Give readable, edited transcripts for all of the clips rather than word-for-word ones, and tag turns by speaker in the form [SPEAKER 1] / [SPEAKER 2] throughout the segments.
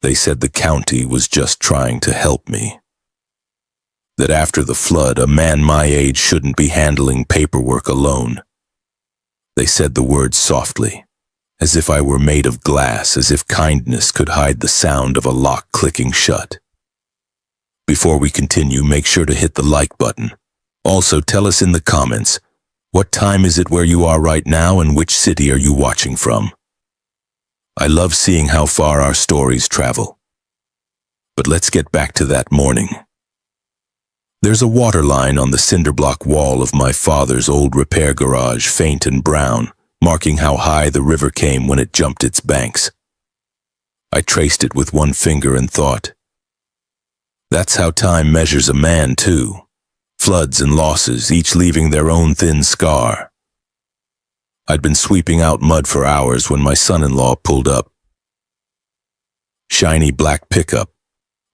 [SPEAKER 1] They said the county was just trying to help me. That after the flood, a man my age shouldn't be handling paperwork alone. They said the words softly, as if I were made of glass, as if kindness could hide the sound of a lock clicking shut. Before we continue, make sure to hit the like button. Also, tell us in the comments, what time is it where you are right now and which city are you watching from? I love seeing how far our stories travel. But let's get back to that morning. There's a water line on the cinder block wall of my father's old repair garage, faint and brown, marking how high the river came when it jumped its banks. I traced it with one finger and thought, that's how time measures a man too. Floods and losses, each leaving their own thin scar. I'd been sweeping out mud for hours when my son-in-law pulled up. Shiny black pickup,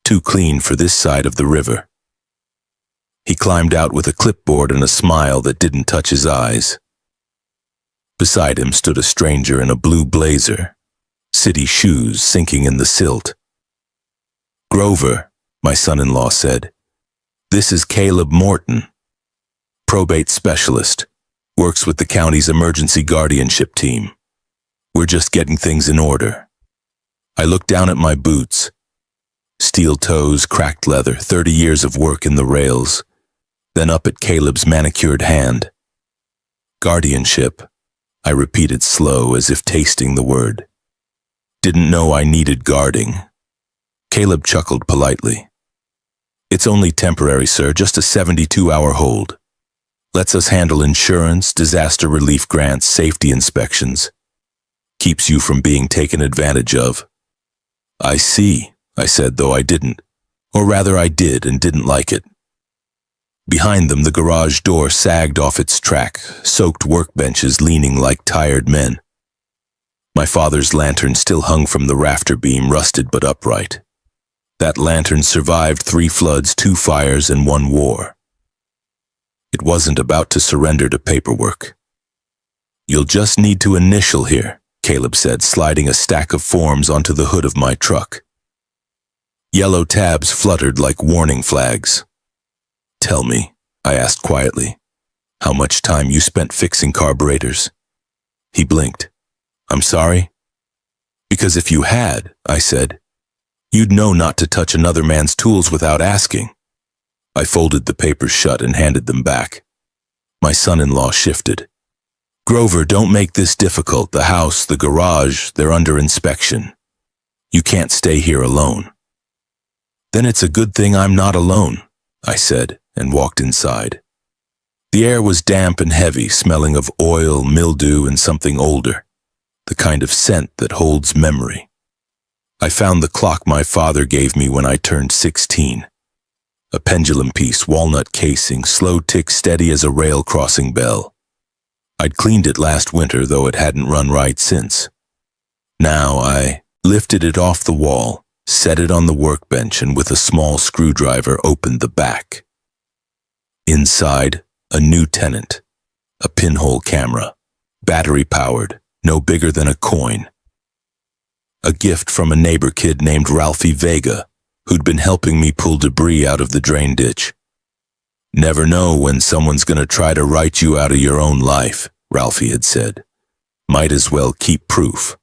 [SPEAKER 1] too clean for this side of the river. He climbed out with a clipboard and a smile that didn't touch his eyes. Beside him stood a stranger in a blue blazer, city shoes sinking in the silt. Grover, my son-in-law said, this is Caleb Morton, probate specialist, works with the county's emergency guardianship team. We're just getting things in order. I looked down at my boots. Steel toes, cracked leather, 30 years of work in the rails. Then up at Caleb's manicured hand. Guardianship, I repeated slow as if tasting the word. Didn't know I needed guarding. Caleb chuckled politely. It's only temporary, sir, just a 72-hour hold. Lets us handle insurance, disaster relief grants, safety inspections. Keeps you from being taken advantage of. I see, I said, though I didn't. Or rather I did and didn't like it. Behind them, the garage door sagged off its track, soaked workbenches leaning like tired men. My father's lantern still hung from the rafter beam, rusted but upright. That lantern survived 3 floods, 2 fires, and 1 war. It wasn't about to surrender to paperwork. You'll just need to initial here, Caleb said, sliding a stack of forms onto the hood of my truck. Yellow tabs fluttered like warning flags. Tell me, I asked quietly, how much time you spent fixing carburetors. He blinked. I'm sorry? Because if you had, I said, you'd know not to touch another man's tools without asking. I folded the papers shut and handed them back. My son-in-law shifted. Grover, don't make this difficult. The house, the garage, they're under inspection. You can't stay here alone. Then it's a good thing I'm not alone, I said, and walked inside. The air was damp and heavy, smelling of oil, mildew, and something older, the kind of scent that holds memory. I found the clock my father gave me when I turned 16. A pendulum piece, walnut casing, slow tick steady as a rail crossing bell. I'd cleaned it last winter, though it hadn't run right since. Now I lifted it off the wall, set it on the workbench, and with a small screwdriver opened the back. Inside, a new tenant, a pinhole camera, battery-powered, no bigger than a coin. A gift from a neighbor kid named Ralphie Vega, who'd been helping me pull debris out of the drain ditch. Never know when someone's gonna try to write you out of your own life, Ralphie had said. Might as well keep proof.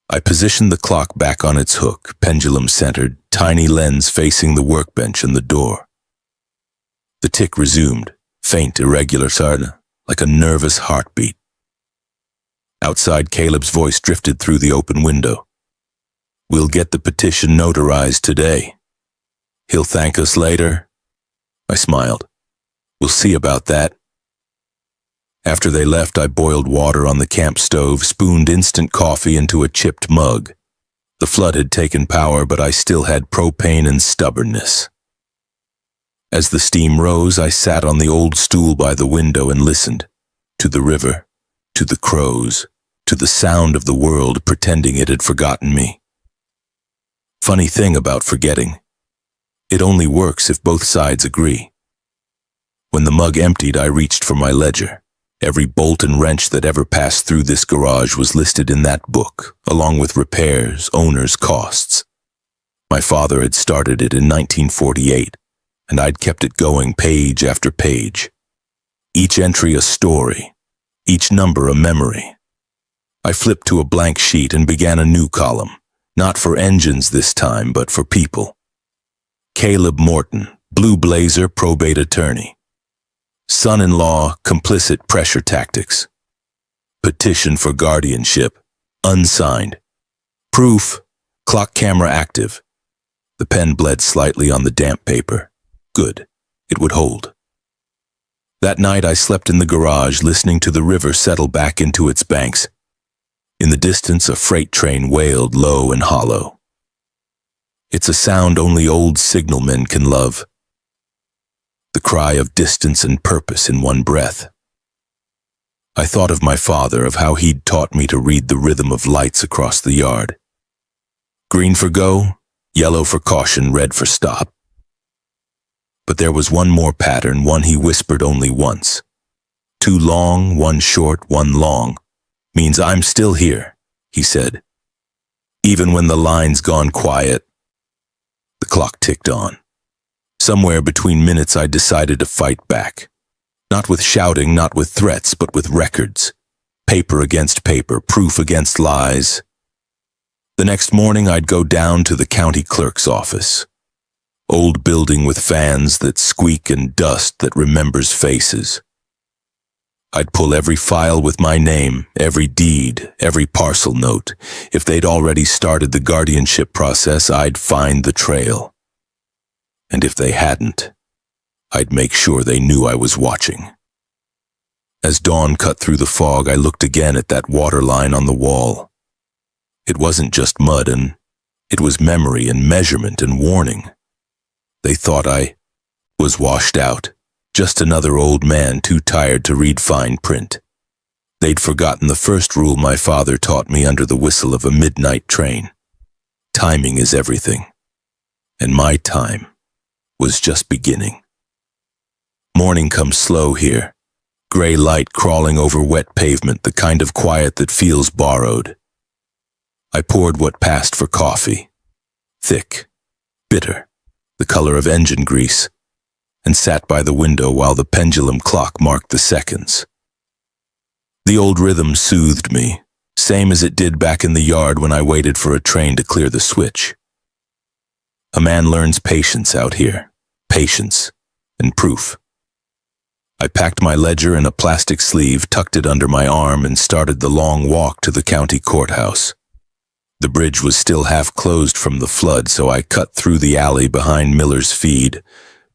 [SPEAKER 1] I positioned the clock back on its hook, pendulum-centered, tiny lens facing the workbench and the door. The tick resumed, faint, irregular, like a nervous heartbeat. Outside, Caleb's voice drifted through the open window. We'll get the petition notarized today. He'll thank us later. I smiled. We'll see about that. After they left, I boiled water on the camp stove, spooned instant coffee into a chipped mug. The flood had taken power, but I still had propane and stubbornness. As the steam rose, I sat on the old stool by the window and listened to the river, to the crows, to the sound of the world pretending it had forgotten me. Funny thing about forgetting. It only works if both sides agree. When the mug emptied, I reached for my ledger. Every bolt and wrench that ever passed through this garage was listed in that book, along with repairs, owners, costs. My father had started it in 1948, and I'd kept it going page after page. Each entry a story, each number a memory. I flipped to a blank sheet and began a new column, not for engines this time, but for people. Caleb Morton, Blue Blazer probate attorney. Son-in-law, complicit pressure tactics. Petition for guardianship, unsigned. Proof, clock camera active. The pen bled slightly on the damp paper. Good, it would hold. That night I slept in the garage, listening to the river settle back into its banks. In the distance, a freight train wailed low and hollow. It's a sound only old signalmen can love. The cry of distance and purpose in one breath. I thought of my father, of how he'd taught me to read the rhythm of lights across the yard. Green for go, yellow for caution, red for stop. But there was one more pattern, one he whispered only once. Two long, one short, one long, means I'm still here, he said. Even when the line's gone quiet. The clock ticked on. Somewhere between minutes I decided to fight back. Not with shouting, not with threats, but with records. Paper against paper, proof against lies. The next morning I'd go down to the county clerk's office. Old building with fans that squeak and dust that remembers faces. I'd pull every file with my name, every deed, every parcel note. If they'd already started the guardianship process, I'd find the trail. And if they hadn't, I'd make sure they knew I was watching. As dawn cut through the fog, I looked again at that water line on the wall. It wasn't just mud, and it was memory and measurement and warning. They thought I was washed out, just another old man too tired to read fine print. They'd forgotten the first rule my father taught me under the whistle of a midnight train. Timing is everything. And my time was just beginning. Morning comes slow here. Gray light crawling over wet pavement, the kind of quiet that feels borrowed. I poured what passed for coffee. Thick, bitter, the color of engine grease, and sat by the window while the pendulum clock marked the seconds. The old rhythm soothed me, same as it did back in the yard when I waited for a train to clear the switch. A man learns patience out here. Patience and proof. I packed my ledger in a plastic sleeve, tucked it under my arm, and started the long walk to the county courthouse. The bridge was still half closed from the flood, so I cut through the alley behind Miller's Feed,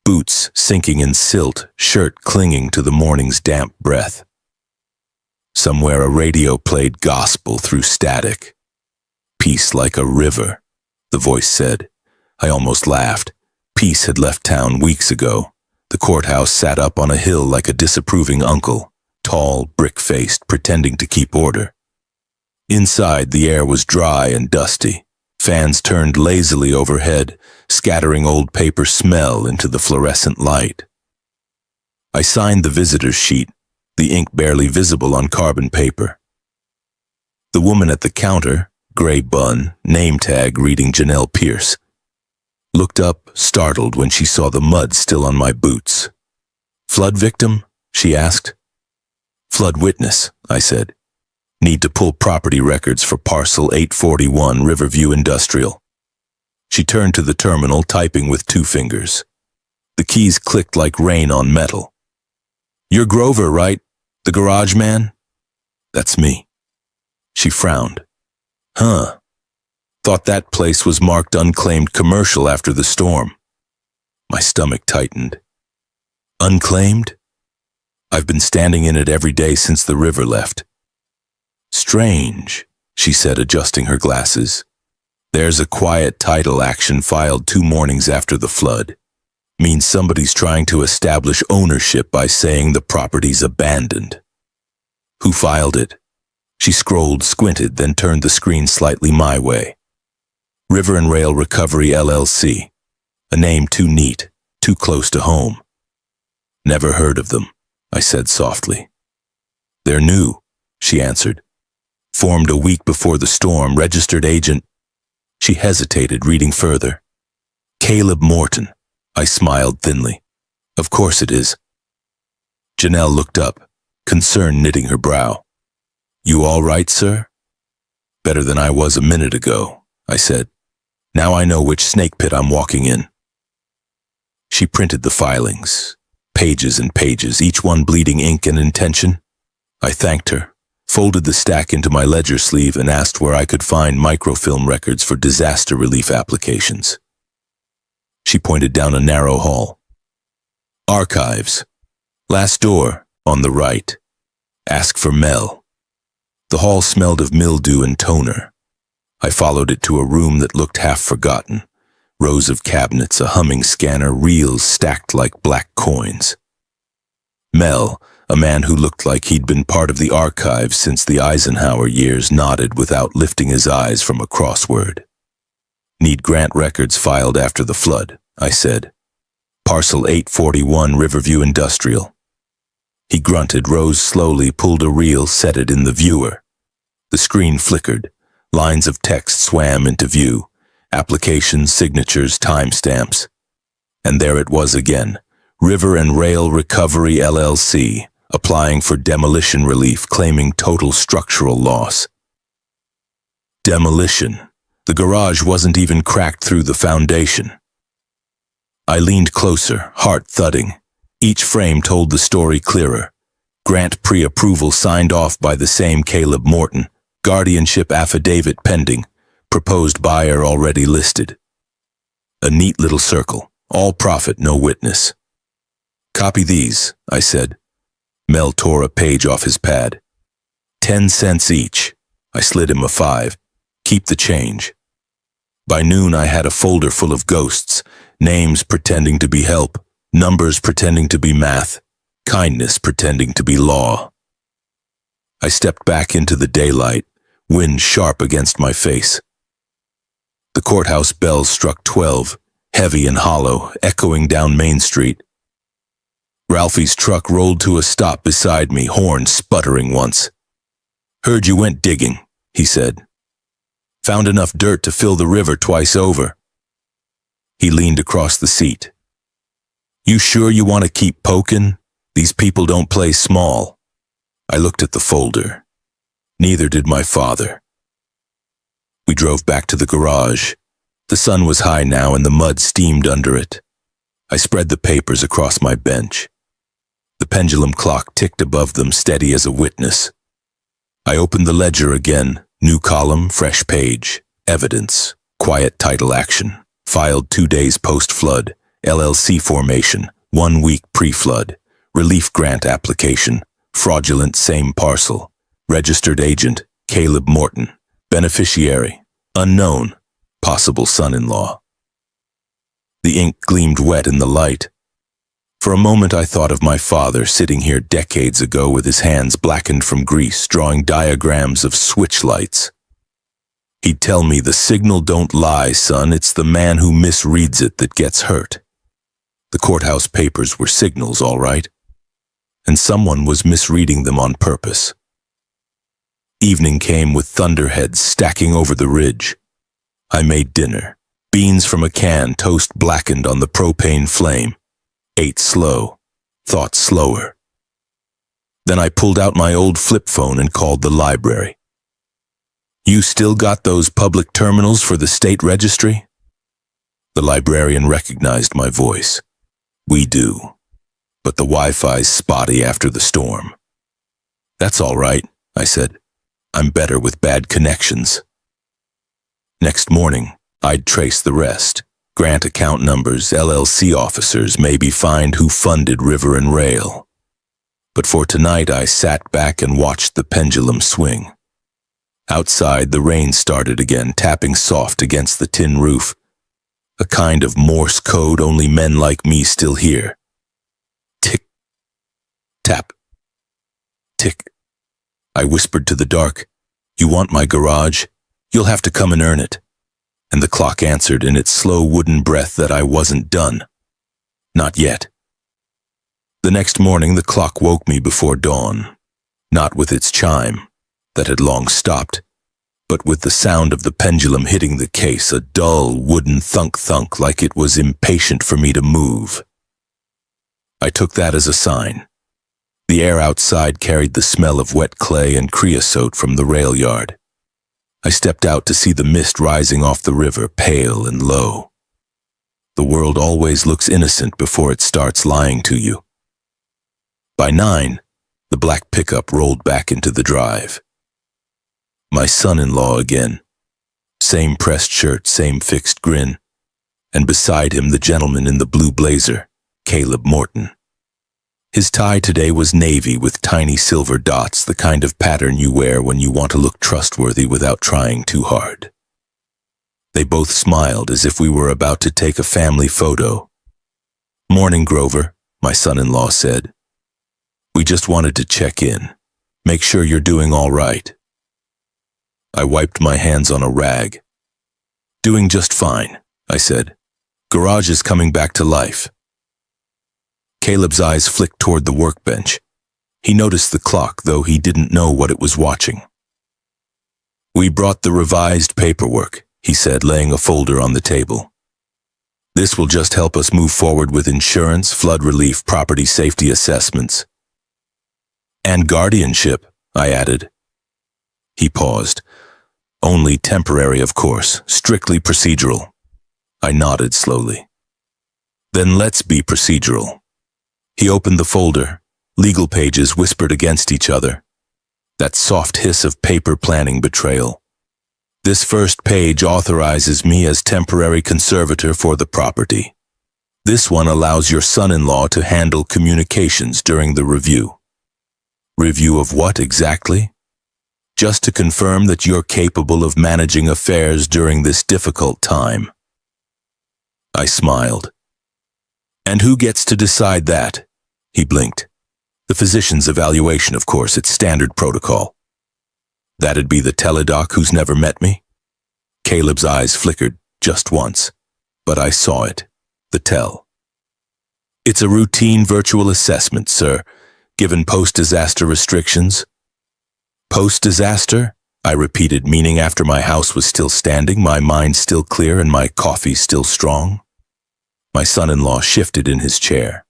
[SPEAKER 1] boots sinking in silt, shirt clinging to the morning's damp breath. Somewhere a radio played gospel through static. Peace like a river, the voice said. I almost laughed. Peace had left town weeks ago. The courthouse sat up on a hill like a disapproving uncle, tall, brick-faced, pretending to keep order. Inside, the air was dry and dusty. Fans turned lazily overhead, scattering old paper smell into the fluorescent light. I signed the visitor's sheet, the ink barely visible on carbon paper. The woman at the counter, gray bun, name tag reading Janelle Pierce, looked up, startled when she saw the mud still on my boots. Flood victim? She asked. Flood witness, I said. Need to pull property records for parcel 841 Riverview Industrial. She turned to the terminal, typing with 2 fingers. The keys clicked like rain on metal. You're Grover, right? The garage man? That's me. She frowned. Huh. Thought that place was marked unclaimed commercial after the storm. My stomach tightened. Unclaimed? I've been standing in it every day since the river left. Strange, she said, adjusting her glasses. There's a quiet title action filed 2 mornings after the flood. Means somebody's trying to establish ownership by saying the property's abandoned. Who filed it? She scrolled, squinted, then turned the screen slightly my way. River and Rail Recovery LLC. A name too neat, too close to home. Never heard of them, I said softly. They're new, she answered. Formed a week before the storm, registered agent. She hesitated, reading further. Caleb Morton. I smiled thinly. Of course it is. Janelle looked up, concern knitting her brow. You all right, sir? Better than I was a minute ago, I said. Now I know which snake pit I'm walking in. She printed the filings, pages and pages, each one bleeding ink and intention. I thanked her, folded the stack into my ledger sleeve, and asked where I could find microfilm records for disaster relief applications. She pointed down a narrow hall. Archives. Last door, on the right. Ask for Mel. The hall smelled of mildew and toner. I followed it to a room that looked half forgotten. Rows of cabinets, a humming scanner, reels stacked like black coins. Mel, a man who looked like he'd been part of the archives since the Eisenhower years, nodded without lifting his eyes from a crossword. Need grant records filed after the flood, I said. Parcel 841, Riverview Industrial. He grunted, rose slowly, pulled a reel, set it in the viewer. The screen flickered. Lines of text swam into view. Applications, signatures, timestamps. And there it was again. River and Rail Recovery LLC, applying for demolition relief, claiming total structural loss. Demolition. The garage wasn't even cracked through the foundation. I leaned closer, heart thudding. Each frame told the story clearer. Grant pre-approval signed off by the same Caleb Morton. Guardianship affidavit pending. Proposed buyer already listed. A neat little circle. All profit, no witness. Copy these, I said. Mel tore a page off his pad. 10 cents each. I slid him a 5. Keep the change. By noon I had a folder full of ghosts. Names pretending to be help. Numbers pretending to be math. Kindness pretending to be law. I stepped back into the daylight, wind sharp against my face. The courthouse bells struck 12, heavy and hollow, echoing down Main Street. Ralphie's truck rolled to a stop beside me, horn sputtering once. Heard you went digging, he said. Found enough dirt to fill the river twice over. He leaned across the seat. You sure you want to keep poking? These people don't play small. I looked at the folder. Neither did my father. We drove back to the garage. The sun was high now and the mud steamed under it. I spread the papers across my bench. The pendulum clock ticked above them, steady as a witness. I opened the ledger again. New column, fresh page. Evidence. Quiet title action. Filed 2 days post-flood. LLC formation. 1 week pre-flood. Relief grant application. Fraudulent same parcel. Registered agent. Caleb Morton. Beneficiary. Unknown. Possible son-in-law. The ink gleamed wet in the light. For a moment I thought of my father sitting here decades ago with his hands blackened from grease, drawing diagrams of switch lights. He'd tell me, the signal don't lie, son, it's the man who misreads it that gets hurt. The courthouse papers were signals, all right. And someone was misreading them on purpose. Evening came with thunderheads stacking over the ridge. I made dinner. Beans from a can, toast blackened on the propane flame. Ate slow, thought slower. Then I pulled out my old flip phone and called the library. You still got those public terminals for the state registry? The librarian recognized my voice. We do, but the Wi-Fi's spotty after the storm. That's all right, I said. I'm better with bad connections. Next morning, I'd trace the rest. Grant account numbers, LLC officers, maybe find who funded River and Rail. But for tonight I sat back and watched the pendulum swing. Outside, the rain started again, tapping soft against the tin roof. A kind of Morse code only men like me still hear. Tick, tap, tick. I whispered to the dark, You want my garage? You'll have to come and earn it. And the clock answered in its slow wooden breath that I wasn't done. Not yet. The next morning the clock woke me before dawn. not with its chime, that had long stopped, but with the sound of the pendulum hitting the case, a dull, wooden thunk-thunk like it was impatient for me to move. I took that as a sign. The air outside carried the smell of wet clay and creosote from the rail yard. I stepped out to see the mist rising off the river, pale and low. The world always looks innocent before it starts lying to you. By 9, the black pickup rolled back into the drive. My son-in-law again. Same pressed shirt, same fixed grin. And beside him the gentleman in the blue blazer, Caleb Morton. His tie today was navy with tiny silver dots, the kind of pattern you wear when you want to look trustworthy without trying too hard. They both smiled as if we were about to take a family photo. "Morning, Grover," my son-in-law said. "We just wanted to check in, make sure you're doing all right." I wiped my hands on a rag. "Doing just fine," I said. "Garage is coming back to life." Caleb's eyes flicked toward the workbench. He noticed the clock, though he didn't know what it was watching. "We brought the revised paperwork," he said, laying a folder on the table. "This will just help us move forward with insurance, flood relief, property safety assessments." "And guardianship," I added. He paused. "Only temporary, of course, strictly procedural." I nodded slowly. "Then let's be procedural." He opened the folder. Legal pages whispered against each other. That soft hiss of paper planning betrayal. "This first page authorizes me as temporary conservator for the property. This one allows your son-in-law to handle communications during the review." "Review of what exactly?" "Just to confirm that you're capable of managing affairs during this difficult time." I smiled. "And who gets to decide that?" He blinked. "The physician's evaluation, of course, it's standard protocol." "That'd be the teledoc who's never met me?" Caleb's eyes flickered just once, but I saw it. The tell. "It's a routine virtual assessment, sir, given post-disaster restrictions." "Post-disaster?" I repeated, meaning after my house was still standing, my mind still clear, and my coffee still strong. My son-in-law shifted in his chair.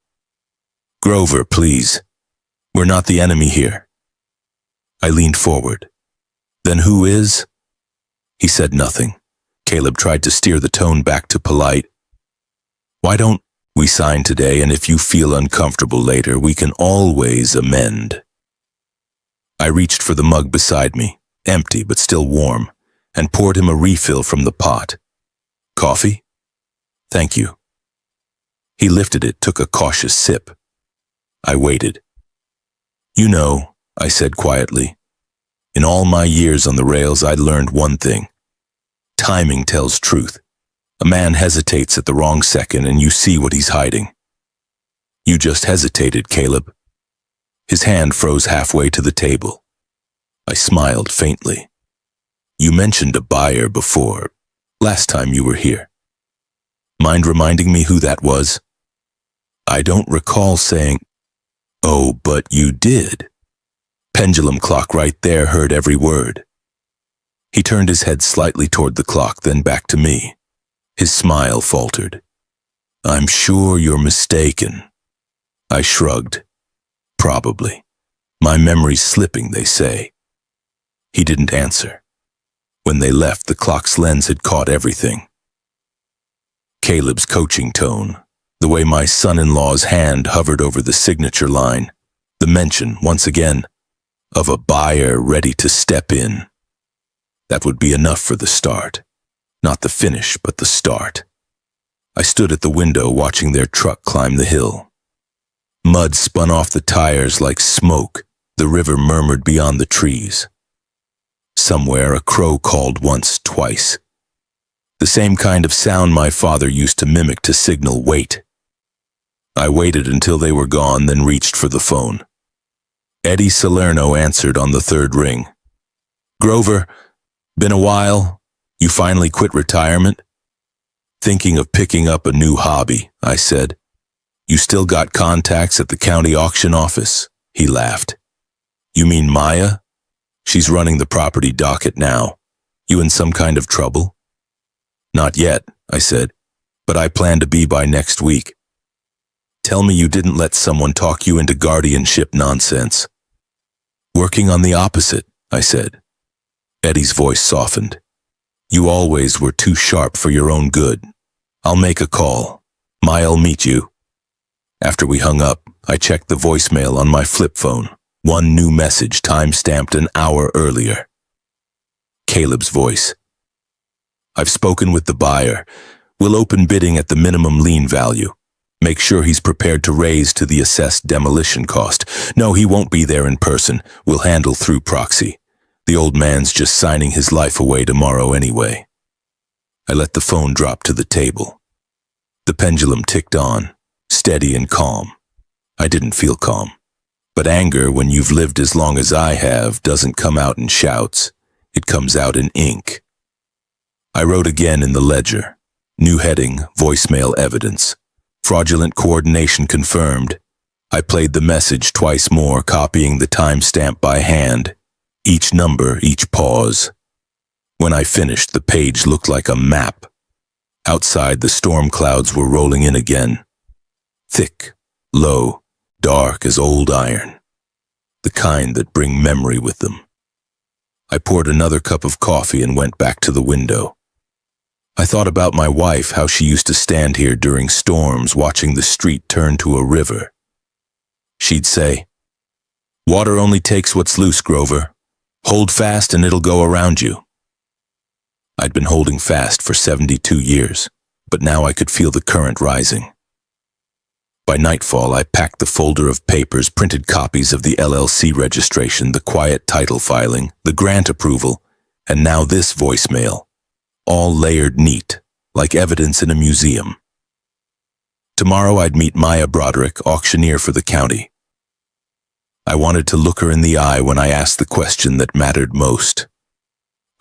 [SPEAKER 1] "Grover, please. We're not the enemy here." I leaned forward. "Then who is?" He said nothing. Caleb tried to steer the tone back to polite. "Why don't we sign today, and if you feel uncomfortable later, we can always amend." I reached for the mug beside me, empty but still warm, and poured him a refill from the pot. "Coffee?" "Thank you." He lifted it, took a cautious sip. I waited. "You know," I said quietly, "in all my years on the rails, I learned one thing. Timing tells truth. A man hesitates at the wrong second, and you see what he's hiding." "You just hesitated, Caleb." His hand froze halfway to the table. I smiled faintly. "You mentioned a buyer before, last time you were here. Mind reminding me who that was?" "I don't recall saying—" "Oh, but you did." Pendulum clock right there heard every word. He turned his head slightly toward the clock, then back to me. His smile faltered. "I'm sure you're mistaken." I shrugged. "Probably. My memory's slipping, they say." He didn't answer. When they left, the clock's lens had caught everything. Caleb's coaching tone, the way my son-in-law's hand hovered over the signature line, the mention, once again, of a buyer ready to step in. That would be enough for the start. Not the finish, but the start. I stood at the window watching their truck climb the hill. Mud spun off the tires like smoke. The river murmured beyond the trees. Somewhere a crow called once, twice. The same kind of sound my father used to mimic to signal wait. I waited until they were gone, then reached for the phone. Eddie Salerno answered on the third ring. "Grover, been a while. You finally quit retirement?" "Thinking of picking up a new hobby," I said. "You still got contacts at the county auction office?" He laughed. You mean Maya? She's running the property docket now. You in some kind of trouble? Not yet, I said, but I plan to be by next week. Tell me you didn't let someone talk you into guardianship nonsense. Working on the opposite, I said. Eddie's voice softened. You always were too sharp for your own good. I'll make a call. Maya'll meet you. After we hung up, I checked the voicemail on my flip phone. One new message time-stamped an hour earlier. Caleb's voice. I've spoken with the buyer. We'll open bidding at the minimum lien value. Make sure he's prepared to raise to the assessed demolition cost. No, he won't be there in person. We'll handle through proxy. The old man's just signing his life away tomorrow anyway. I let the phone drop to the table. The pendulum ticked on, steady and calm. I didn't feel calm. But anger, when you've lived as long as I have, doesn't come out in shouts. It comes out in ink. I wrote again in the ledger. New heading, voicemail evidence. Fraudulent coordination confirmed. I played the message twice more, copying the timestamp by hand. Each number, each pause. When I finished, the page looked like a map. Outside, the storm clouds were rolling in again. Thick, low, dark as old iron. The kind that bring memory with them. I poured another cup of coffee and went back to the window. I thought about my wife, how she used to stand here during storms watching the street turn to a river. She'd say, "Water only takes what's loose, Grover. Hold fast and it'll go around you." I'd been holding fast for 72 years, but now I could feel the current rising. By nightfall, I packed the folder of papers, printed copies of the LLC registration, the quiet title filing, the grant approval, and now this voicemail, all layered neat, like evidence in a museum. Tomorrow I'd meet Maya Broderick, auctioneer for the county. I wanted to look her in the eye when I asked the question that mattered most.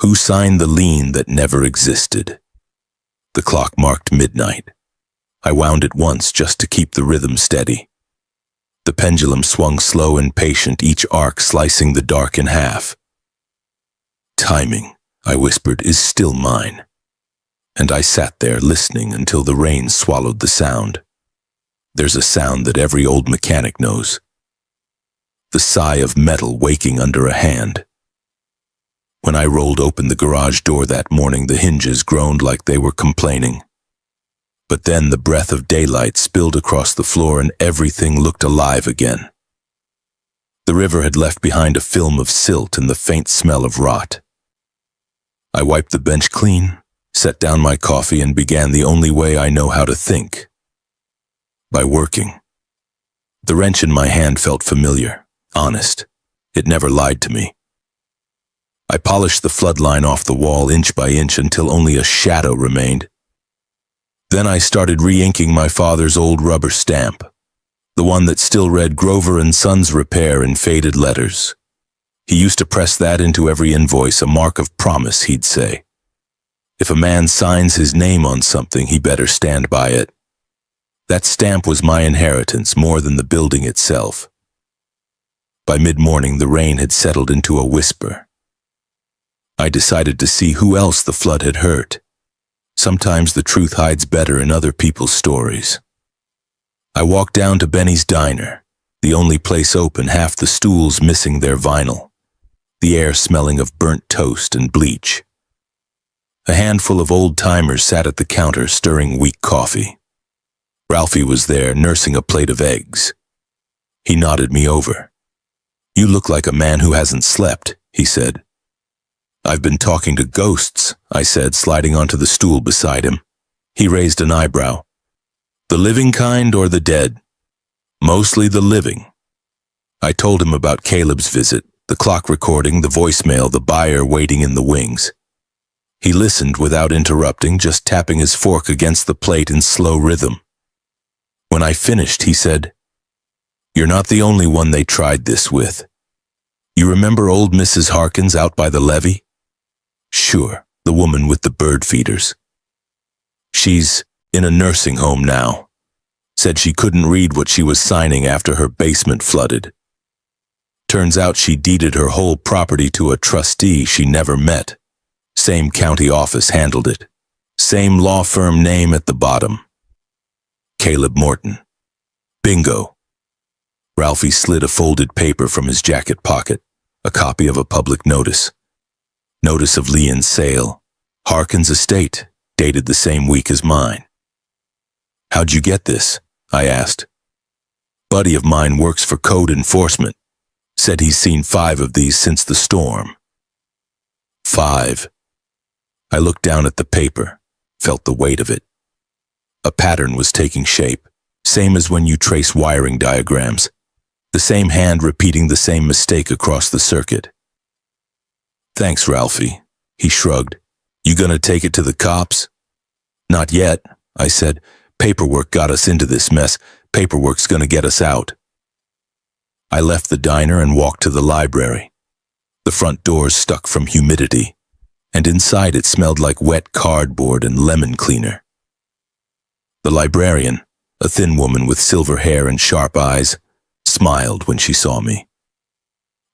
[SPEAKER 1] Who signed the lien that never existed? The clock marked midnight. I wound it once just to keep the rhythm steady. The pendulum swung slow and patient, each arc slicing the dark in half. Timing, I whispered, is still mine. And I sat there listening until the rain swallowed the sound. There's a sound that every old mechanic knows. The sigh of metal waking under a hand. When I rolled open the garage door that morning, the hinges groaned like they were complaining. But then the breath of daylight spilled across the floor and everything looked alive again. The river had left behind a film of silt and the faint smell of rot. I wiped the bench clean, set down my coffee, and began the only way I know how to think. By working. The wrench in my hand felt familiar, honest. It never lied to me. I polished the floodline off the wall inch by inch until only a shadow remained. Then I started re-inking my father's old rubber stamp, the one that still read Grover and Sons Repair in faded letters. He used to press that into every invoice, a mark of promise, he'd say. If a man signs his name on something, he better stand by it. That stamp was my inheritance more than the building itself. By mid-morning, the rain had settled into a whisper. I decided to see who else the flood had hurt. Sometimes the truth hides better in other people's stories. I walked down to Benny's Diner, the only place open, half the stools missing their vinyl, the air smelling of burnt toast and bleach. A handful of old-timers sat at the counter stirring weak coffee. Ralphie was there, nursing a plate of eggs. He nodded me over. "You look like a man who hasn't slept," he said. "I've been talking to ghosts," I said, sliding onto the stool beside him. He raised an eyebrow. "The living kind or the dead?" "Mostly the living." I told him about Caleb's visit, the clock recording, the voicemail, the buyer waiting in the wings. He listened without interrupting, just tapping his fork against the plate in slow rhythm. When I finished, he said, "You're not the only one they tried this with. You remember old Mrs. Harkins out by the levee?" "Sure, the woman with the bird feeders." "She's in a nursing home now. Said she couldn't read what she was signing after her basement flooded. Turns out she deeded her whole property to a trustee she never met. Same county office handled it. Same law firm name at the bottom. Caleb Morton. Bingo. Ralphie slid a folded paper from his jacket pocket, a copy of a public notice. Notice of Leon's sale. Harkin's estate, dated the same week as mine. How'd you get this? I asked. Buddy of mine works for code enforcement. Said he's seen 5 of these since the storm. 5. I looked down at the paper, felt the weight of it. A pattern was taking shape, same as when you trace wiring diagrams. The same hand repeating the same mistake across the circuit. Thanks, Ralphie, he shrugged. You gonna take it to the cops? Not yet, I said. Paperwork got us into this mess. Paperwork's gonna get us out. I left the diner and walked to the library. The front doors stuck from humidity, and inside it smelled like wet cardboard and lemon cleaner. The librarian, a thin woman with silver hair and sharp eyes, smiled when she saw me.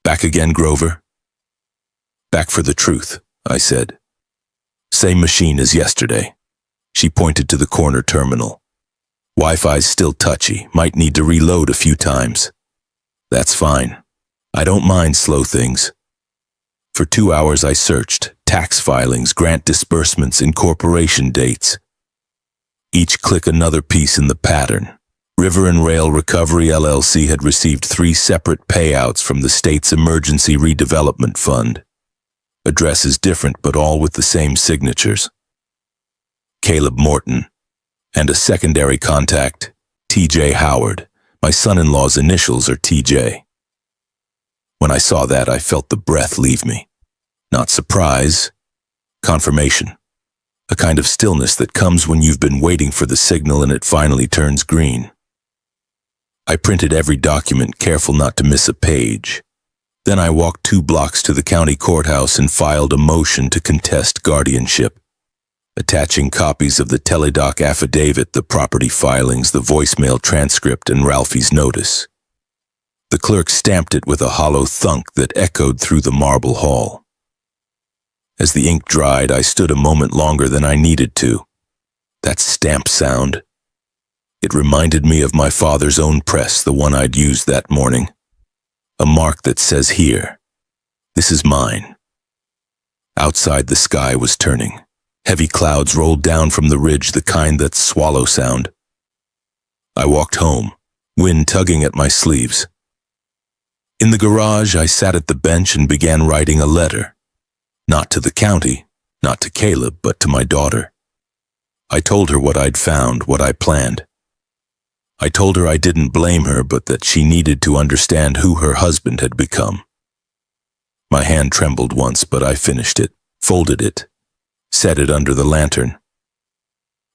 [SPEAKER 1] Back again, Grover? Back for the truth, I said. Same machine as yesterday. She pointed to the corner terminal. Wi-Fi's still touchy, might need to reload a few times. That's fine. I don't mind slow things. For 2 hours I searched, tax filings, grant disbursements, incorporation dates. Each click another piece in the pattern. River and Rail Recovery LLC had received 3 separate payouts from the state's Emergency Redevelopment Fund. Addresses different, but all with the same signatures. Caleb Morton, and a secondary contact, T.J. Howard. My son-in-law's initials are T.J. When I saw that, I felt the breath leave me. Not surprise, confirmation. A kind of stillness that comes when you've been waiting for the signal and it finally turns green. I printed every document, careful not to miss a page. Then I walked 2 blocks to the county courthouse and filed a motion to contest guardianship, attaching copies of the teledoc affidavit, the property filings, the voicemail transcript, and Ralphie's notice. The clerk stamped it with a hollow thunk that echoed through the marble hall. As the ink dried, I stood a moment longer than I needed to. That stamp sound. It reminded me of my father's own press, the one I'd used that morning. A mark that says here, this is mine. Outside, the sky was turning. Heavy clouds rolled down from the ridge, the kind that's swallow sound. I walked home, wind tugging at my sleeves. In the garage, I sat at the bench and began writing a letter. Not to the county, not to Caleb, but to my daughter. I told her what I'd found, what I planned. I told her I didn't blame her, but that she needed to understand who her husband had become. My hand trembled once, but I finished it, folded it, set it under the lantern.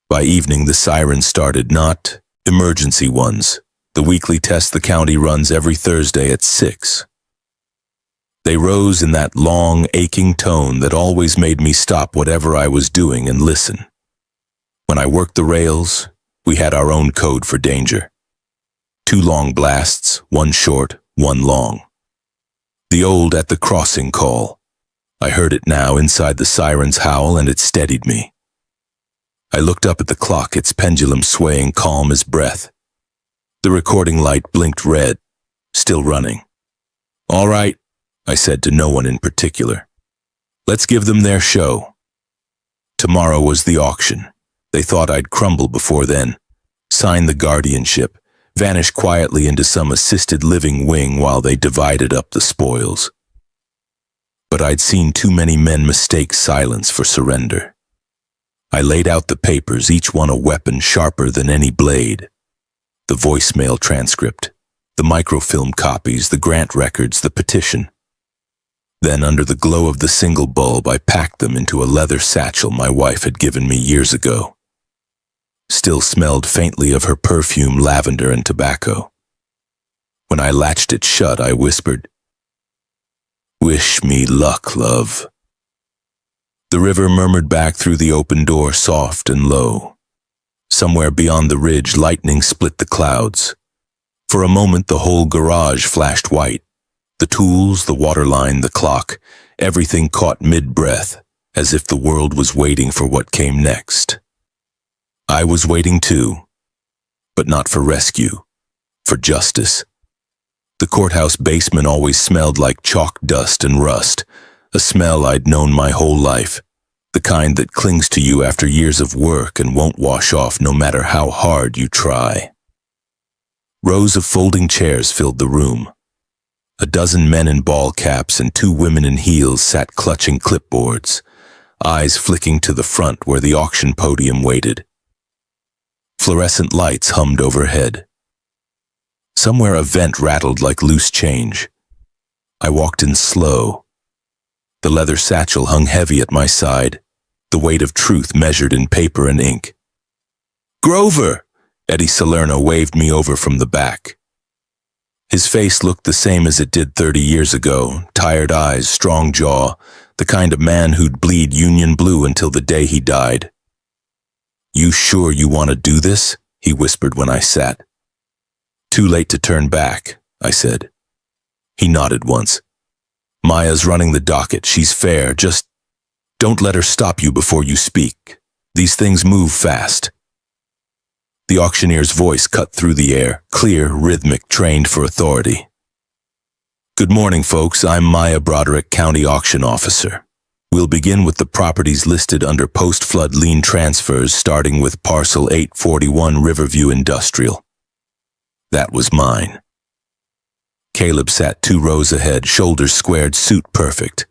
[SPEAKER 1] By evening, the sirens started, not emergency ones, the weekly test the county runs every Thursday at 6. They rose in that long, aching tone that always made me stop whatever I was doing and listen. When I worked the rails, we had our own code for danger. 2 long blasts, 1 short, 1 long. The old at the crossing call. I heard it now inside the siren's howl, and it steadied me. I looked up at the clock, its pendulum swaying calm as breath. The recording light blinked red, still running. All right, I said to no one in particular. Let's give them their show. Tomorrow was the auction. They thought I'd crumble before then, sign the guardianship, vanish quietly into some assisted living wing while they divided up the spoils. But I'd seen too many men mistake silence for surrender. I laid out the papers, each one a weapon sharper than any blade. The voicemail transcript, the microfilm copies, the grant records, the petition. Then, under the glow of the single bulb, I packed them into a leather satchel my wife had given me years ago. Still smelled faintly of her perfume, lavender and tobacco. When I latched it shut, I whispered, "Wish me luck, love." The river murmured back through the open door, soft and low. Somewhere beyond the ridge, lightning split the clouds. For a moment, the whole garage flashed white. The tools, the waterline, the clock, everything caught mid-breath, as if the world was waiting for what came next. I was waiting too, but not for rescue, for justice. The courthouse basement always smelled like chalk dust and rust, a smell I'd known my whole life, the kind that clings to you after years of work and won't wash off no matter how hard you try. Rows of folding chairs filled the room. A dozen men in ball caps and 2 women in heels sat clutching clipboards, eyes flicking to the front where the auction podium waited. Fluorescent lights hummed overhead. Somewhere a vent rattled like loose change. I walked in slow. The leather satchel hung heavy at my side, the weight of truth measured in paper and ink. "Grover!" Eddie Salerno waved me over from the back. His face looked the same as it did 30 years ago, tired eyes, strong jaw, the kind of man who'd bleed Union blue until the day he died. "You sure you want to do this?" he whispered when I sat. "Too late to turn back," I said. He nodded once. "Maya's running the docket. She's fair. Just don't let her stop you before you speak. These things move fast." The auctioneer's voice cut through the air, clear, rhythmic, trained for authority. "Good morning, folks. I'm Maya Broderick, County Auction Officer. We'll begin with the properties listed under post-flood lien transfers, starting with Parcel 841 Riverview Industrial. That was mine." Caleb sat 2 rows ahead, shoulders squared, suit perfect.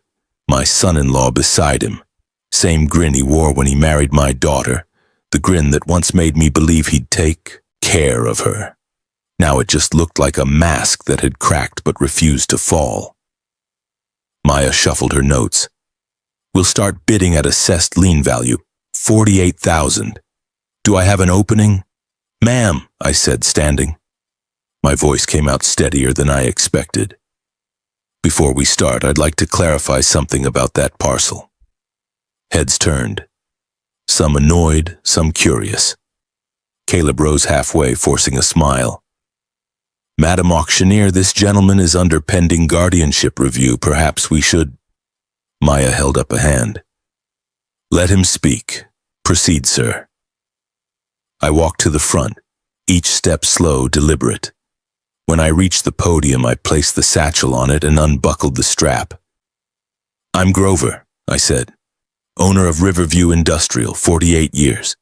[SPEAKER 1] My son-in-law beside him. Same grin he wore when he married my daughter, the grin that once made me believe he'd take care of her. Now it just looked like a mask that had cracked but refused to fall. Maya shuffled her notes. "We'll start bidding at assessed lien value, $48,000. Do I have an opening?" "Ma'am," I said, standing. My voice came out steadier than I expected. "Before we start, I'd like to clarify something about that parcel." Heads turned. Some annoyed, some curious. Caleb rose halfway, forcing a smile. "Madam Auctioneer, this gentleman is under pending guardianship review. Perhaps we should—" Maya held up a hand. "Let him speak. Proceed, sir." I walked to the front, each step slow, deliberate. When I reached the podium, I placed the satchel on it and unbuckled the strap. "I'm Grover," I said. "Owner of Riverview Industrial, 48 years.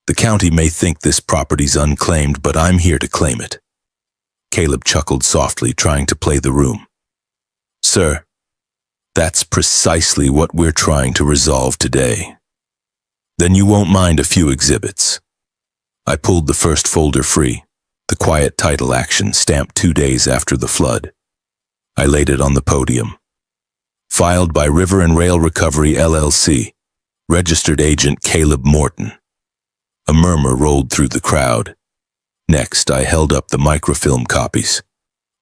[SPEAKER 1] The county may think this property's unclaimed, but I'm here to claim it." Caleb chuckled softly, trying to play the room. "Sir, that's precisely what we're trying to resolve today. Then you won't mind a few exhibits." I pulled the first folder free, the quiet title action stamped 2 days after the flood. I laid it on the podium. Filed by River and Rail Recovery LLC, registered agent Caleb Morton. A murmur rolled through the crowd. Next, I held up the microfilm copies.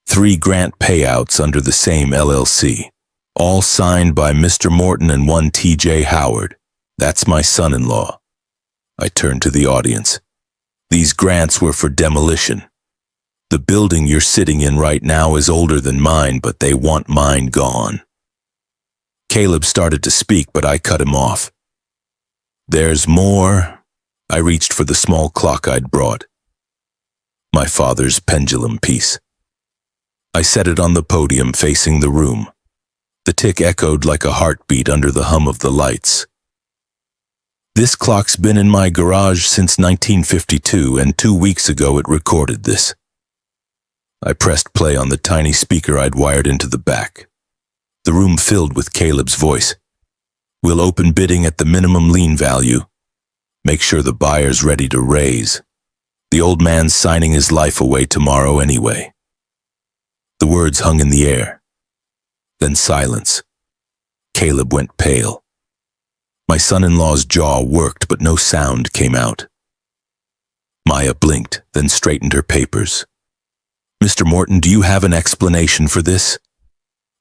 [SPEAKER 1] 3 grant payouts under the same LLC, all signed by Mr. Morton and one T.J. Howard. That's my son-in-law. I turned to the audience. These grants were for demolition. The building you're sitting in right now is older than mine, but they want mine gone. Caleb started to speak, but I cut him off. "There's more." I reached for the small clock I'd brought. My father's pendulum piece. I set it on the podium facing the room. The tick echoed like a heartbeat under the hum of the lights. "This clock's been in my garage since 1952, and 2 weeks ago it recorded this." I pressed play on the tiny speaker I'd wired into the back. The room filled with Caleb's voice. "We'll open bidding at the minimum lien value. Make sure the buyer's ready to raise. The old man's signing his life away tomorrow anyway." The words hung in the air. Then silence. Caleb went pale. My son-in-law's jaw worked, but no sound came out. Maya blinked, then straightened her papers. "Mr. Morton, do you have an explanation for this?"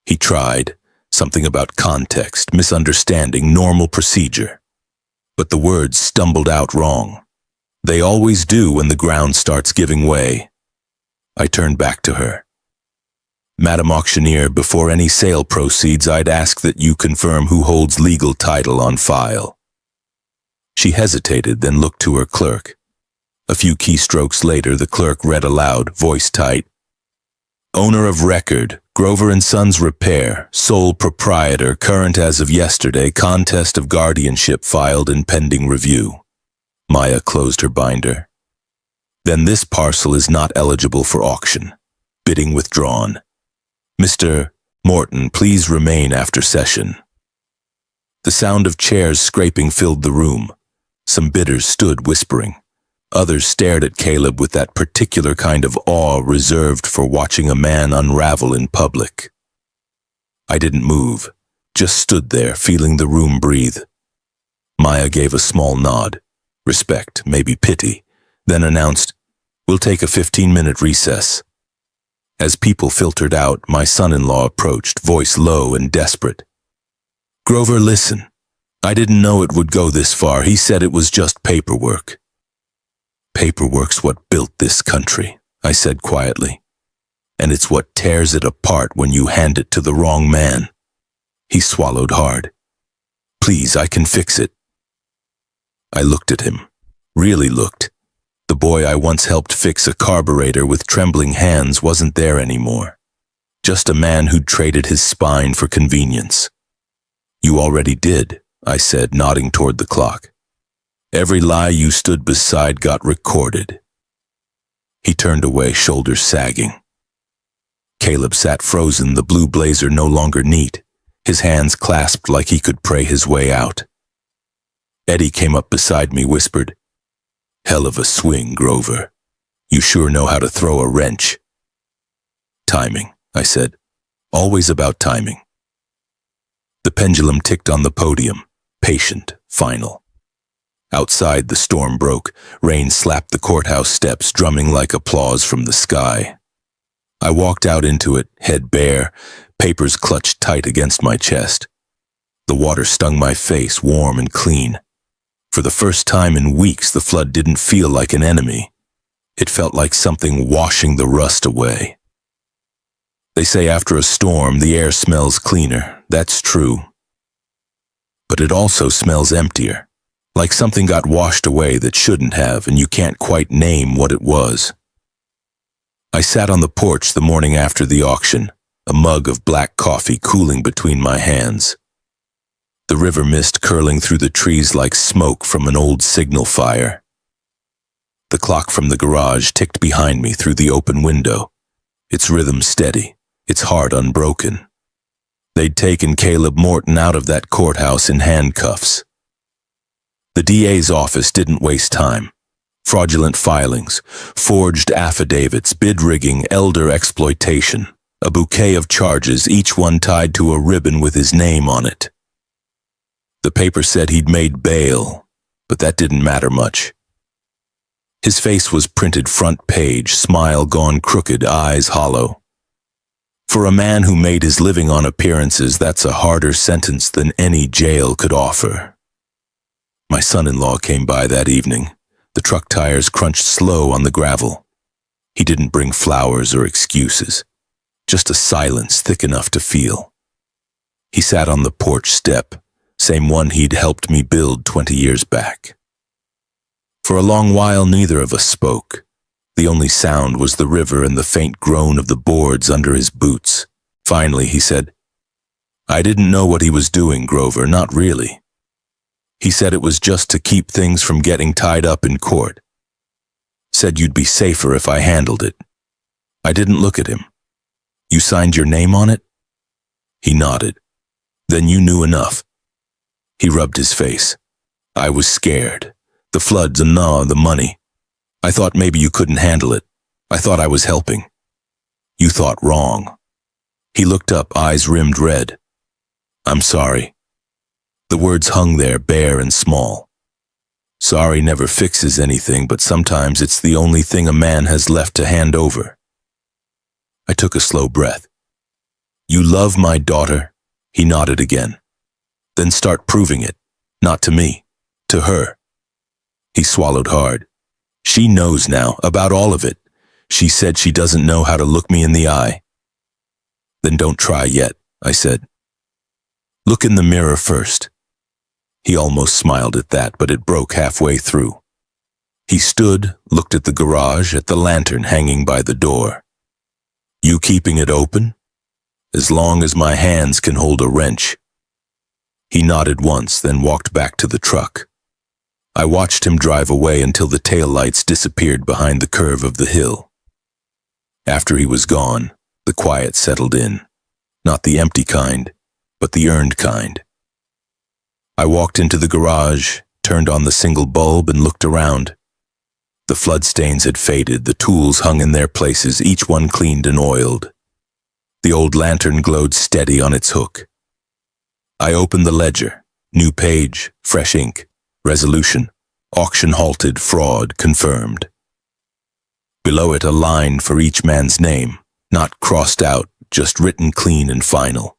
[SPEAKER 1] He tried, something about context, misunderstanding, normal procedure. But the words stumbled out wrong. They always do when the ground starts giving way. I turned back to her. Madam Auctioneer, before any sale proceeds, I'd ask that you confirm who holds legal title on file." She hesitated, then looked to her clerk. A few keystrokes later, the clerk read aloud, voice tight. "Owner of record, Grover and Sons Repair, sole proprietor, current as of yesterday, contest of guardianship filed and pending review." Maya closed her binder. "Then this parcel is not eligible for auction. Bidding withdrawn. Mr. Morton, please remain after session." The sound of chairs scraping filled the room. Some bidders stood whispering. Others stared at Caleb with that particular kind of awe reserved for watching a man unravel in public. I didn't move, just stood there, feeling the room breathe. Maya gave a small nod, respect, maybe pity, then announced, "We'll take a 15-minute recess." As people filtered out, my son-in-law approached, voice low and desperate. "Grover, listen. I didn't know it would go this far. He said it was just paperwork." "Paperwork's what built this country," I said quietly. "And it's what tears it apart when you hand it to the wrong man." He swallowed hard. "Please, I can fix it." I looked at him, really looked. The boy I once helped fix a carburetor with trembling hands wasn't there anymore. Just a man who'd traded his spine for convenience. "You already did," I said, nodding toward the clock. "Every lie you stood beside got recorded." He turned away, shoulders sagging. Caleb sat frozen, the blue blazer no longer neat, his hands clasped like he could pray his way out. Eddie came up beside me, whispered, "Hell of a swing, Grover. You sure know how to throw a wrench." "Timing," I said. "Always about timing." The pendulum ticked on the podium, patient, final. Outside, the storm broke. Rain slapped the courthouse steps, drumming like applause from the sky. I walked out into it, head bare, papers clutched tight against my chest. The water stung my face, warm and clean. For the first time in weeks, the flood didn't feel like an enemy. It felt like something washing the rust away. They say after a storm, the air smells cleaner. That's true. But it also smells emptier, like something got washed away that shouldn't have, and you can't quite name what it was. I sat on the porch the morning after the auction, a mug of black coffee cooling between my hands. The river mist curling through the trees like smoke from an old signal fire. The clock from the garage ticked behind me through the open window, its rhythm steady, its heart unbroken. They'd taken Caleb Morton out of that courthouse in handcuffs. The DA's office didn't waste time. Fraudulent filings, forged affidavits, bid rigging, elder exploitation, a bouquet of charges, each one tied to a ribbon with his name on it. The paper said he'd made bail, but that didn't matter much. His face was printed front page, smile gone crooked, eyes hollow. For a man who made his living on appearances, that's a harder sentence than any jail could offer. My son-in-law came by that evening. The truck tires crunched slow on the gravel. He didn't bring flowers or excuses, just a silence thick enough to feel. He sat on the porch step, same one he'd helped me build 20 years back. For a long while, neither of us spoke. The only sound was the river and the faint groan of the boards under his boots. Finally, he said, "I didn't know what he was doing, Grover, not really. He said it was just to keep things from getting tied up in court. Said you'd be safer if I handled it." I didn't look at him. "You signed your name on it?" He nodded. "Then you knew enough." He rubbed his face. "I was scared. The floods and the money. I thought maybe you couldn't handle it. I thought I was helping." "You thought wrong." He looked up, eyes rimmed red. "I'm sorry." The words hung there, bare and small. Sorry never fixes anything, but sometimes it's the only thing a man has left to hand over. I took a slow breath. "You love my daughter?" He nodded again. "Then start proving it. Not to me, to her." He swallowed hard. "She knows now, about all of it. She said she doesn't know how to look me in the eye." Then don't try yet, I said. Look in the mirror first. He almost smiled at that, but it broke halfway through. He stood, looked at the garage, at the lantern hanging by the door. You keeping it open? As long as my hands can hold a wrench. He nodded once, then walked back to the truck. I watched him drive away until the taillights disappeared behind the curve of the hill. After he was gone, the quiet settled in. Not the empty kind, but the earned kind. I walked into the garage, turned on the single bulb, and looked around. The flood stains had faded, the tools hung in their places, each one cleaned and oiled. The old lantern glowed steady on its hook. I opened the ledger. New page, fresh ink, resolution, auction halted, fraud confirmed. Below it a line for each man's name, not crossed out, just written clean and final.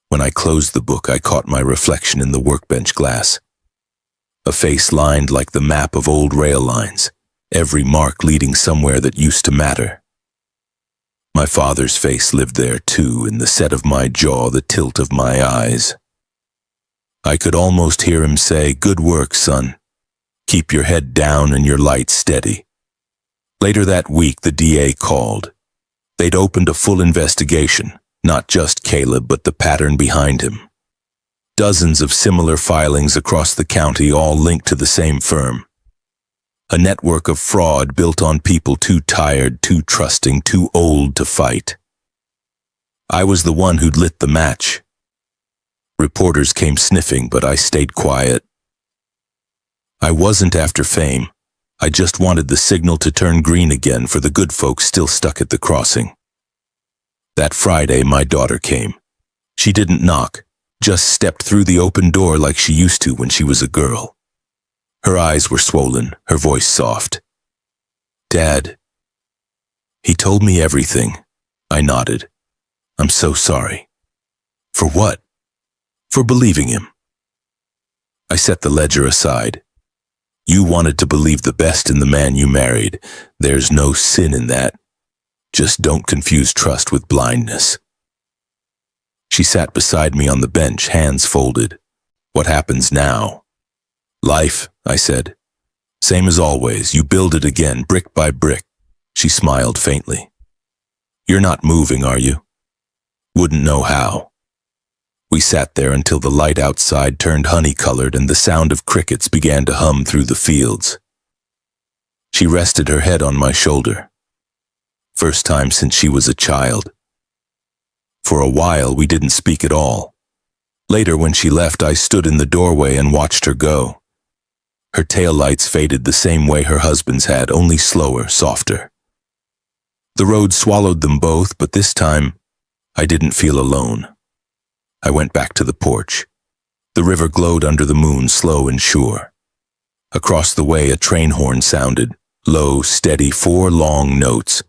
[SPEAKER 1] When I closed the book, I caught my reflection in the workbench glass. A face lined like the map of old rail lines, every mark leading somewhere that used to matter. My father's face lived there too, in the set of my jaw, the tilt of my eyes. I could almost hear him say, "Good work, son. Keep your head down and your light steady." Later that week, the DA called. They'd opened a full investigation, not just Caleb, but the pattern behind him. Dozens of similar filings across the county, all linked to the same firm. A network of fraud built on people too tired, too trusting, too old to fight. I was the one who'd lit the match. Reporters came sniffing, but I stayed quiet. I wasn't after fame. I just wanted the signal to turn green again for the good folks still stuck at the crossing. That Friday, my daughter came. She didn't knock, just stepped through the open door like she used to when she was a girl. Her eyes were swollen, her voice soft. "Dad." He told me everything. I nodded. "I'm so sorry." "For what?" "For believing him." I set the ledger aside. "You wanted to believe the best in the man you married. There's no sin in that. Just don't confuse trust with blindness." She sat beside me on the bench, hands folded. "What happens now?" "Life," I said. "Same as always. You build it again, brick by brick." She smiled faintly. "You're not moving, are you?" "Wouldn't know how." We sat there until the light outside turned honey-colored and the sound of crickets began to hum through the fields. She rested her head on my shoulder. First time since she was a child. For a while, we didn't speak at all. Later, when she left, I stood in the doorway and watched her go. Her taillights faded the same way her husband's had, only slower, softer. The road swallowed them both, but this time, I didn't feel alone. I went back to the porch. The river glowed under the moon, slow and sure. Across the way, a train horn sounded, low, steady, 4 long notes.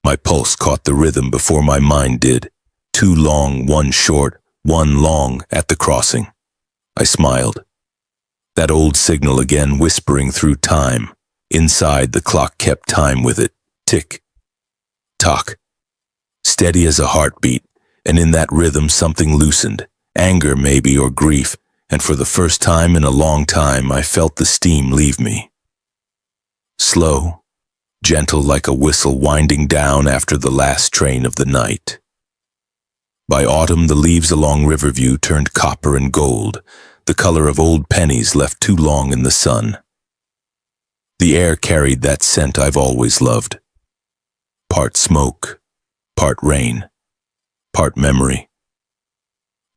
[SPEAKER 1] My pulse caught the rhythm before my mind did. 2 long, 1 short, 1 long at the crossing. I smiled. That old signal again, whispering through time. Inside, the clock kept time with it. Tick. Tock. Steady as a heartbeat, and in that rhythm something loosened. Anger maybe, or grief, and for the first time in a long time I felt the steam leave me. Slow, gentle like a whistle winding down after the last train of the night. By autumn, the leaves along Riverview turned copper and gold, the color of old pennies left too long in the sun. The air carried that scent I've always loved. Part smoke, part rain, part memory.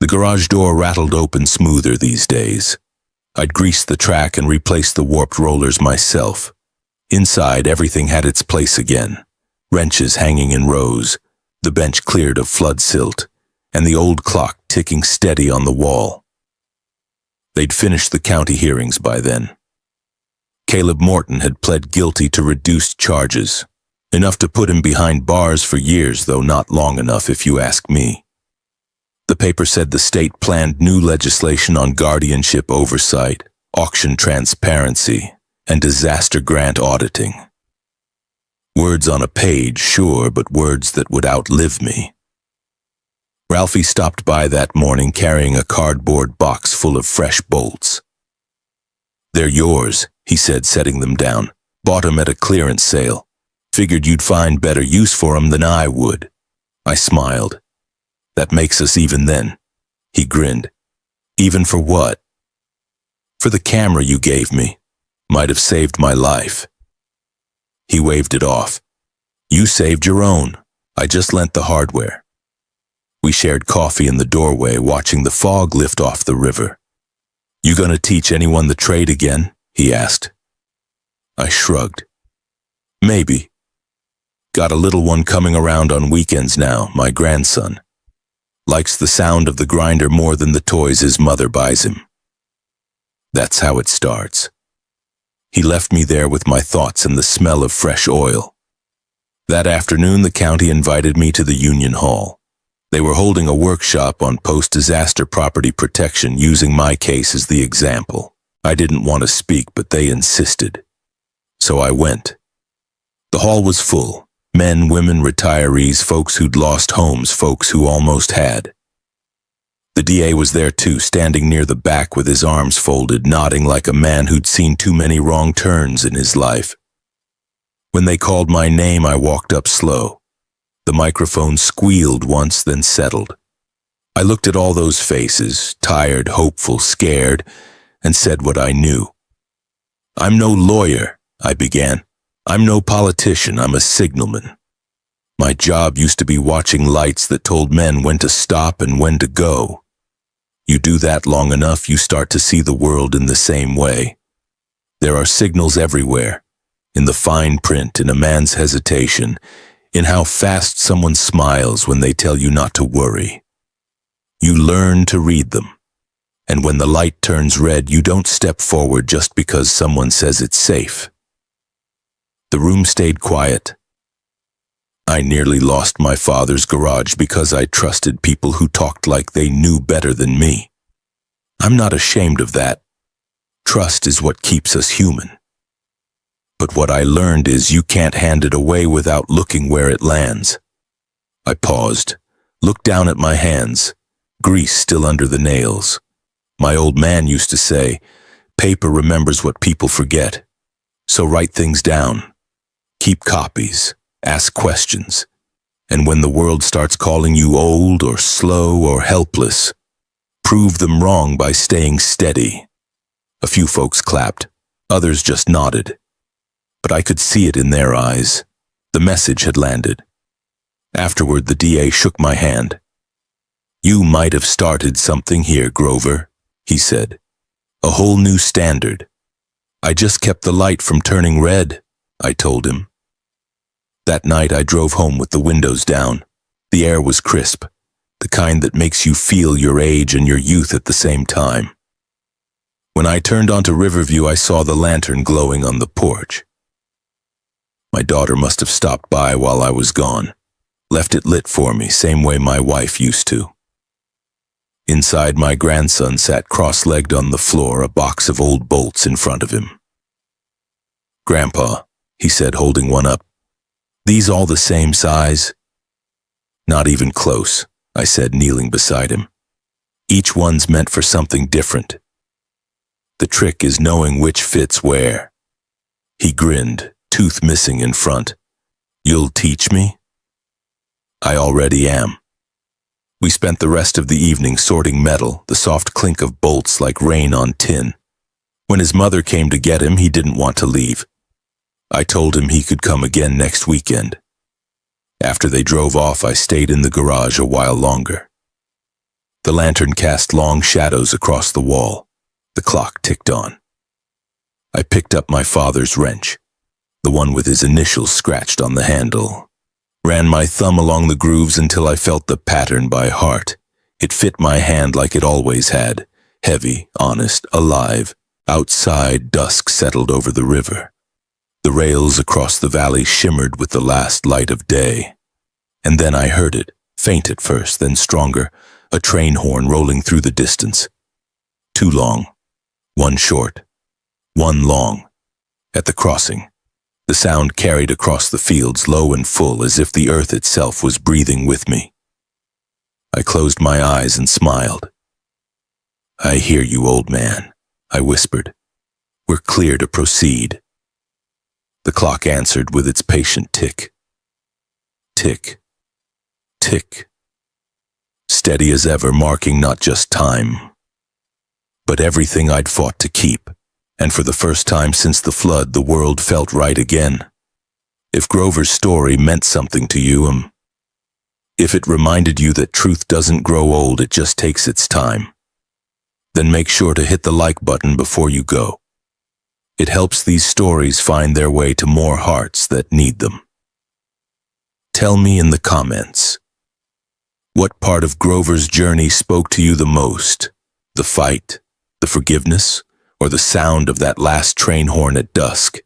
[SPEAKER 1] The garage door rattled open smoother these days. I'd greased the track and replaced the warped rollers myself. Inside, everything had its place again. Wrenches hanging in rows, the bench cleared of flood silt, and the old clock ticking steady on the wall. They'd finished the county hearings by then. Caleb Morton had pled guilty to reduced charges, enough to put him behind bars for years, though not long enough if you ask me. The paper said the state planned new legislation on guardianship oversight, auction transparency, and disaster grant auditing. Words on a page, sure, but words that would outlive me. Ralphie stopped by that morning carrying a cardboard box full of fresh bolts. "They're yours," he said, setting them down. "Bought 'em at a clearance sale. Figured you'd find better use for 'em than I would." I smiled. "That makes us even then." He grinned. "Even for what?" "For the camera you gave me. Might have saved my life." He waved it off. "You saved your own. I just lent the hardware." We shared coffee in the doorway, watching the fog lift off the river. "You gonna teach anyone the trade again?" he asked. I shrugged. "Maybe. Got a little one coming around on weekends now, my grandson. Likes the sound of the grinder more than the toys his mother buys him." That's how it starts. He left me there with my thoughts and the smell of fresh oil. That afternoon, the county invited me to the Union Hall. They were holding a workshop on post-disaster property protection, using my case as the example. I didn't want to speak, but they insisted. So I went. The hall was full. Men, women, retirees, folks who'd lost homes, folks who almost had. The DA was there too, standing near the back with his arms folded, nodding like a man who'd seen too many wrong turns in his life. When they called my name, I walked up slow. The microphone squealed once, then settled. I looked at all those faces, tired, hopeful, scared, and said what I knew. "I'm no lawyer," I began. "I'm no politician, I'm a signalman. My job used to be watching lights that told men when to stop and when to go. You do that long enough, you start to see the world in the same way. There are signals everywhere, in the fine print, in a man's hesitation, in how fast someone smiles when they tell you not to worry. You learn to read them. And when the light turns red, you don't step forward just because someone says it's safe." The room stayed quiet. I nearly lost my father's garage because I trusted people who talked like they knew better than me. I'm not ashamed of that. Trust is what keeps us human. But what I learned is you can't hand it away without looking where it lands. I paused, looked down at my hands, grease still under the nails. My old man used to say, "Paper remembers what people forget." So write things down. Keep copies. Ask questions. And when the world starts calling you old or slow or helpless, prove them wrong by staying steady. A few folks clapped. Others just nodded. But I could see it in their eyes. The message had landed. Afterward, the DA shook my hand. "You might have started something here, Grover," he said. "A whole new standard." "I just kept the light from turning red," I told him. That night I drove home with the windows down. The air was crisp, the kind that makes you feel your age and your youth at the same time. When I turned onto Riverview, I saw the lantern glowing on the porch. My daughter must have stopped by while I was gone, left it lit for me, same way my wife used to. Inside, my grandson sat cross-legged on the floor, a box of old bolts in front of him. "Grandpa," he said, holding one up, "these all the same size?" "Not even close," I said, kneeling beside him. "Each one's meant for something different. The trick is knowing which fits where." He grinned, tooth missing in front. "You'll teach me?" "I already am." We spent the rest of the evening sorting metal, the soft clink of bolts like rain on tin. When his mother came to get him, he didn't want to leave. I told him he could come again next weekend. After they drove off, I stayed in the garage a while longer. The lantern cast long shadows across the wall. The clock ticked on. I picked up my father's wrench, the one with his initials scratched on the handle. Ran my thumb along the grooves until I felt the pattern by heart. It fit my hand like it always had, heavy, honest, alive. Outside, dusk settled over the river. The rails across the valley shimmered with the last light of day. And then I heard it, faint at first, then stronger, a train horn rolling through the distance. Two long, one short, one long. At the crossing, the sound carried across the fields, low and full, as if the earth itself was breathing with me. I closed my eyes and smiled. I hear you, old man, I whispered. We're clear to proceed. The clock answered with its patient tick. Tick. Tick. Steady as ever, marking not just time, but everything I'd fought to keep. And for the first time since the flood, the world felt right again. If Grover's story meant something to you, if it reminded you that truth doesn't grow old, it just takes its time, then make sure to hit the like button before you go. It helps these stories find their way to more hearts that need them. Tell me in the comments, what part of Grover's journey spoke to you the most? The fight, the forgiveness, or the sound of that last train horn at dusk?